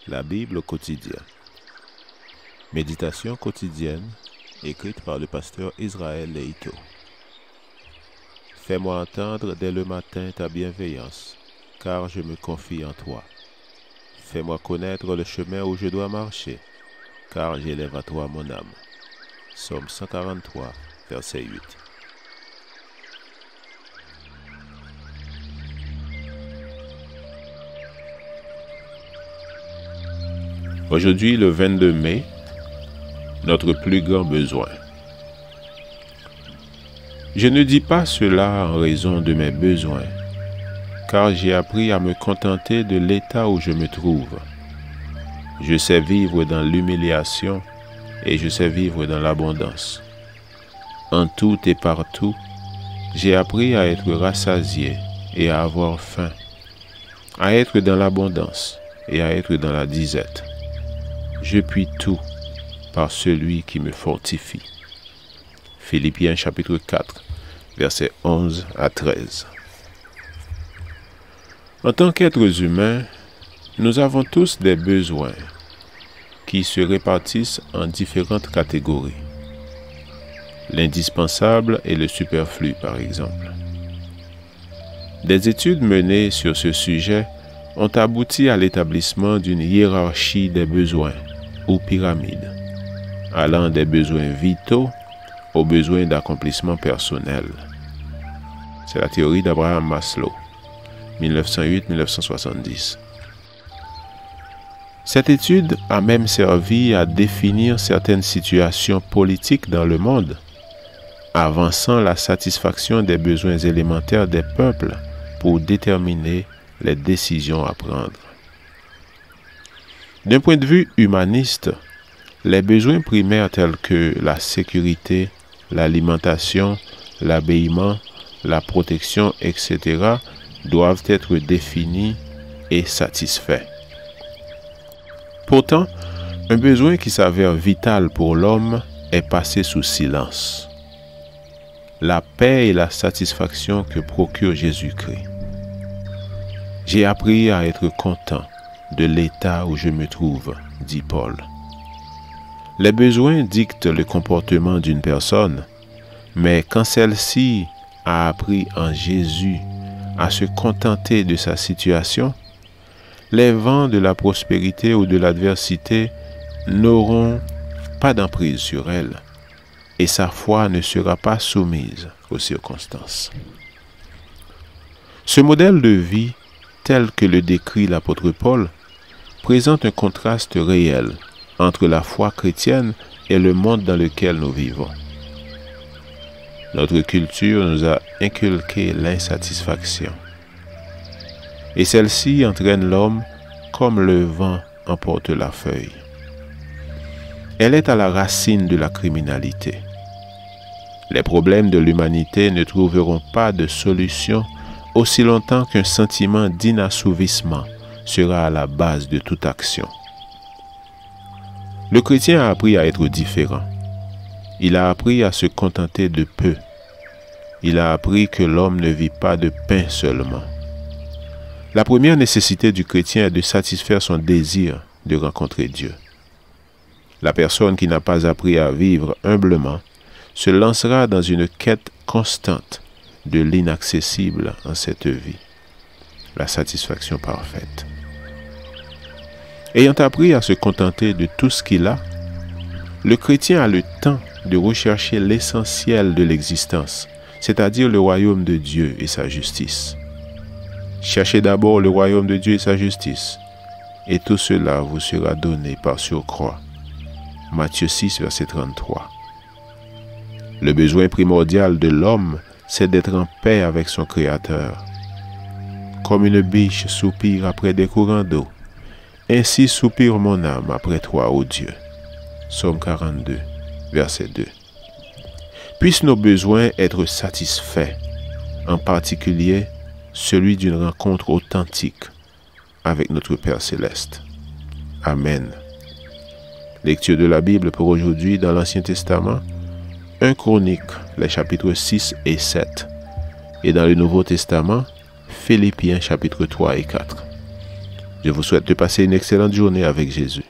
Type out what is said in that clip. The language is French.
La Bible au quotidien. Méditation quotidienne écrite par le pasteur Israël Leito. Fais-moi entendre dès le matin ta bienveillance, car je me confie en toi. Fais-moi connaître le chemin où je dois marcher, car j'élève à toi mon âme. Psaume 143, verset 8. Aujourd'hui, le 22 mai, notre plus grand besoin. Je ne dis pas cela en raison de mes besoins, car j'ai appris à me contenter de l'état où je me trouve. Je sais vivre dans l'humiliation et je sais vivre dans l'abondance. En tout et partout, j'ai appris à être rassasié et à avoir faim, à être dans l'abondance et à être dans la disette. Je puis tout par celui qui me fortifie. Philippiens chapitre 4, versets 11 à 13. En tant qu'êtres humains, nous avons tous des besoins qui se répartissent en différentes catégories. L'indispensable et le superflu, par exemple. Des études menées sur ce sujet ont abouti à l'établissement d'une hiérarchie des besoins, ou pyramide, allant des besoins vitaux aux besoins d'accomplissement personnel. C'est la théorie d'Abraham Maslow, 1908-1970. Cette étude a même servi à définir certaines situations politiques dans le monde, avançant la satisfaction des besoins élémentaires des peuples pour déterminer les décisions à prendre. D'un point de vue humaniste, les besoins primaires tels que la sécurité, l'alimentation, l'habillement, la protection, etc. doivent être définis et satisfaits. Pourtant, un besoin qui s'avère vital pour l'homme est passé sous silence. La paix et la satisfaction que procure Jésus-Christ. J'ai appris à être content de l'état où je me trouve, dit Paul. Les besoins dictent le comportement d'une personne, mais quand celle-ci a appris en Jésus à se contenter de sa situation, les vents de la prospérité ou de l'adversité n'auront pas d'emprise sur elle, et sa foi ne sera pas soumise aux circonstances. Ce modèle de vie, tel que le décrit l'apôtre Paul, présente un contraste réel entre la foi chrétienne et le monde dans lequel nous vivons. Notre culture nous a inculqué l'insatisfaction, et celle-ci entraîne l'homme comme le vent emporte la feuille. Elle est à la racine de la criminalité. Les problèmes de l'humanité ne trouveront pas de solution aussi longtemps qu'un sentiment d'inassouvissement sera à la base de toute action. Le chrétien a appris à être différent. Il a appris à se contenter de peu. Il a appris que l'homme ne vit pas de pain seulement. La première nécessité du chrétien est de satisfaire son désir de rencontrer Dieu. La personne qui n'a pas appris à vivre humblement se lancera dans une quête constante de l'inaccessible en cette vie, la satisfaction parfaite. Ayant appris à se contenter de tout ce qu'il a, le chrétien a le temps de rechercher l'essentiel de l'existence, c'est-à-dire le royaume de Dieu et sa justice. Cherchez d'abord le royaume de Dieu et sa justice, et tout cela vous sera donné par surcroît. Matthieu 6, verset 33. Le besoin primordial de l'homme, c'est d'être en paix avec son Créateur. Comme une biche soupire après des courants d'eau, ainsi soupire mon âme après toi, ô Dieu. Psaume 42, verset 2. Puissent nos besoins être satisfaits, en particulier celui d'une rencontre authentique avec notre Père Céleste. Amen. Lecture de la Bible pour aujourd'hui dans l'Ancien Testament, 1 Chroniques, les chapitres 6 et 7, et dans le Nouveau Testament, Philippiens chapitres 3 et 4. Je vous souhaite de passer une excellente journée avec Jésus.